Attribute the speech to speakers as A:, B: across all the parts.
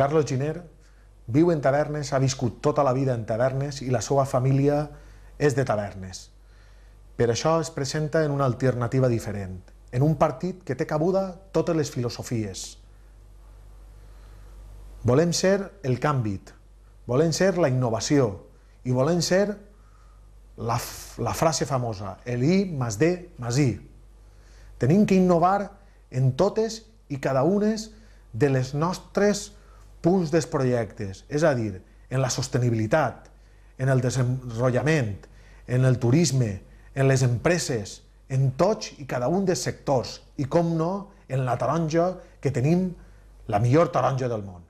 A: Carlos Giner viu en Tavernes, ha viscut tota la vida en Tavernes i la seva família és de Tavernes. Per això es presenta en una alternativa diferent, en un partit que té cabuda totes les filosofies. Volem ser el canvi, volem ser la innovació i volem ser la frase famosa, el I más D más I. Tenim que innovar en totes i cada una de les nostres punts dels projectes, és a dir, en la sostenibilitat, en el desenvolupament, en el turisme, en les empreses, en tots i cada un dels sectors i, com no, en la taronja, que tenim la millor taronja del món.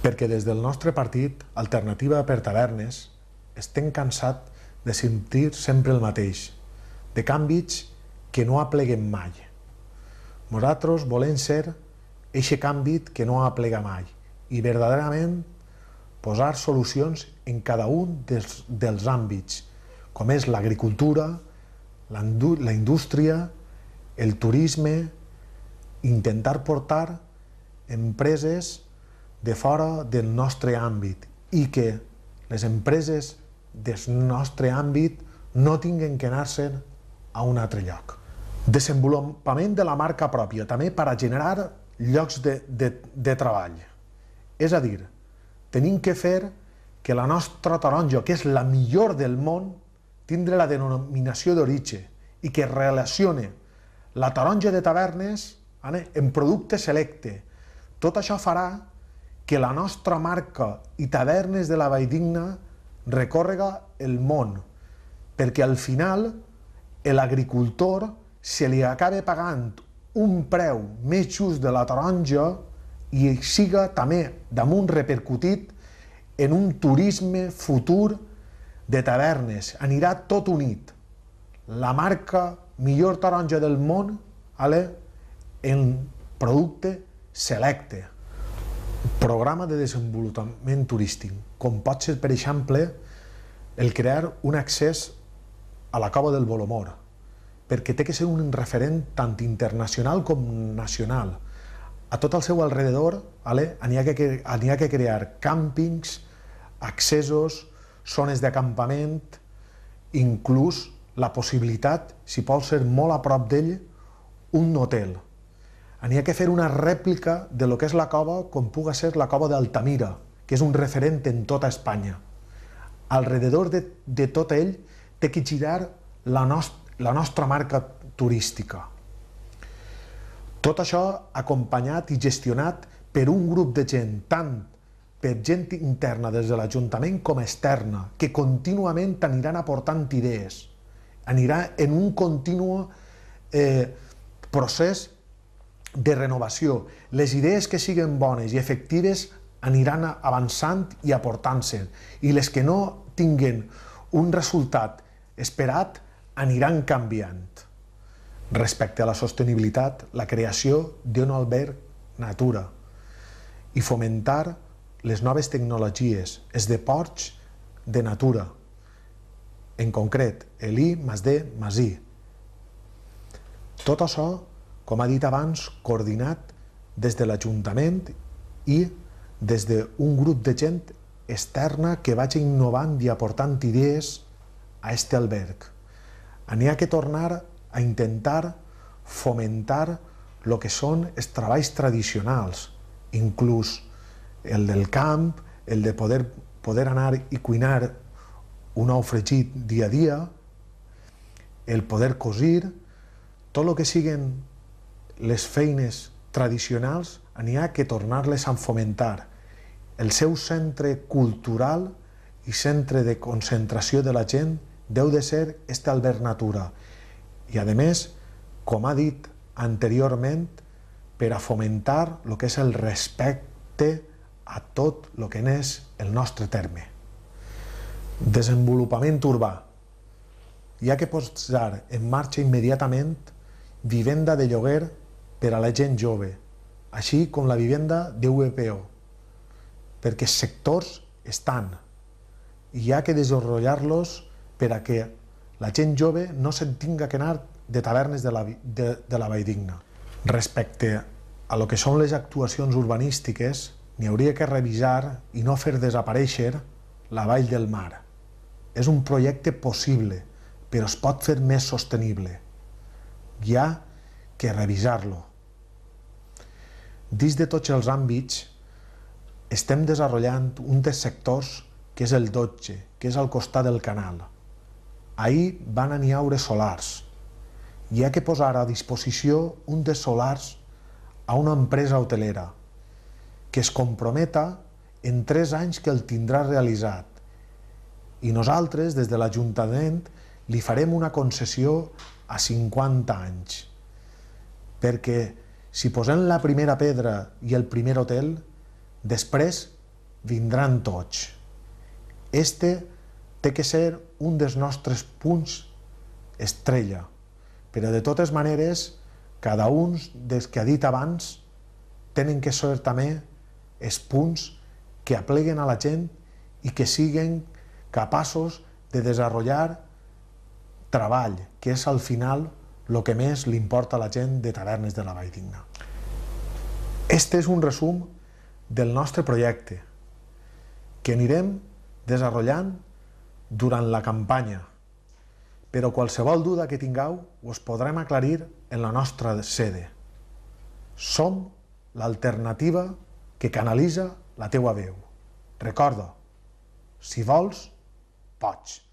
A: Perquè des del nostre partit, Alternativa per Tavernes, estem cansats de sentir sempre el mateix, de canvis que no apleguen mai. Nosaltres volem ser eixe canvi que no aplega mai i verdaderament posar solucions en cada un dels àmbits, com és l'agricultura, la indústria, el turisme, intentar portar empreses de fora del nostre àmbit i que les empreses del nostre àmbit no tinguin que anar-se'n a un altre lloc. Desenvolupament de la marca pròpia, també per a generar llocs de treball. És a dir, tenim que fer que la nostra taronja, que és la millor del món, tindre la denominació d'origen i que relacione la taronja de Tavernes en producte selecte. Tot això farà que la nostra marca i Tavernes de la Valldigna recórrega el món, perquè al final l'agricultor se li acaba pagant un preu més just de la taronja i siga també damunt repercutit en un turisme futur de Tavernes. Anirà tot unit. La marca millor taronja del món en producte selecte. Programa de desenvolupament turístic, com pot ser, per exemple, el crear un accés a la Cova del Bolomor, perquè té que ser un referent tant internacional com nacional. A tot el seu alrededor n'hi ha que crear càmpings, accessos, zones d'acampament, inclús la possibilitat, si pot ser molt a prop d'ell, un hotel. N'hi ha que fer una rèplica de lo que és la cova, com puga ser la cova d'Altamira, que és un referent en tota Espanya. Alrededor de tot ell té que girar la nostra marca turística. Tot això acompanyat i gestionat per un grup de gent, tant per gent interna des de l'Ajuntament com externa, que contínuament aniran aportant idees, anirà en un continu procés de renovació. Les idees que siguin bones i efectives aniran avançant i aportant-se, i les que no tinguen un resultat esperat aniran canviant. Respecte a la sostenibilitat, la creació d'un alberg natura i fomentar les noves tecnologies, els deports de natura, en concret, l'I más D más I. Tot això, com ha dit abans, coordinat des de l'Ajuntament i des d'un grup de gent externa que vagi innovant i aportant idees a aquest alberg. N'hi ha que tornar a intentar fomentar el que són els treballs tradicionals, inclús el del camp, el de poder anar i cuinar un ou fregit dia a dia, el poder cosir, tot el que siguin les feines tradicionals, n'hi ha que tornar-les a fomentar. El seu centre cultural i centre de concentració de la gent deu de ser aquest alberg natura. I, a més, com ha dit anteriorment, per a fomentar el que és el respecte a tot el que és el nostre terme. Desenvolupament urbà. Hi ha que posar en marxa immediatament vivenda de lloguer per a la gent jove, així com la vivenda d'UPO, perquè els sectors estan i hi ha que desenvolupar-los per a que la gent jove no se'n tinga que anar de Tavernes de la Valldigna. Respecte a lo que són les actuacions urbanístiques, n'hi hauria que revisar i no fer desaparèixer la Vall del Mar. És un projecte possible, però es pot fer més sostenible. Hi ha que revisar-lo. Dins de tots els àmbits, estem desenvolupant un dels sectors que és el 12, que és al costat del canal. Ahir van anar aure solars. Hi ha que posar a disposició un dels solars a una empresa hotelera que es comprometa en 3 anys que el tindrà realitzat. I nosaltres, des de l'Ajuntament, li farem una concessió a 50 anys. Perquè si posem la primera pedra i el primer hotel, després vindran tots. Este té que ser un dels nostres punts estrella, però de totes maneres, cada un dels que ha dit abans tenen que ser també els punts que apleguen a la gent i que siguin capaços de desenvolupar treball, que és al final el que més li importa a la gent de Tavernes de la Valldigna. Este és un resum del nostre projecte, que anirem desenvolupant durant la campanya, però qualsevol duda que tingueu us podrem aclarir en la nostra sede. Som l'alternativa que canalitza la teua veu. Recorda, si vols, pots.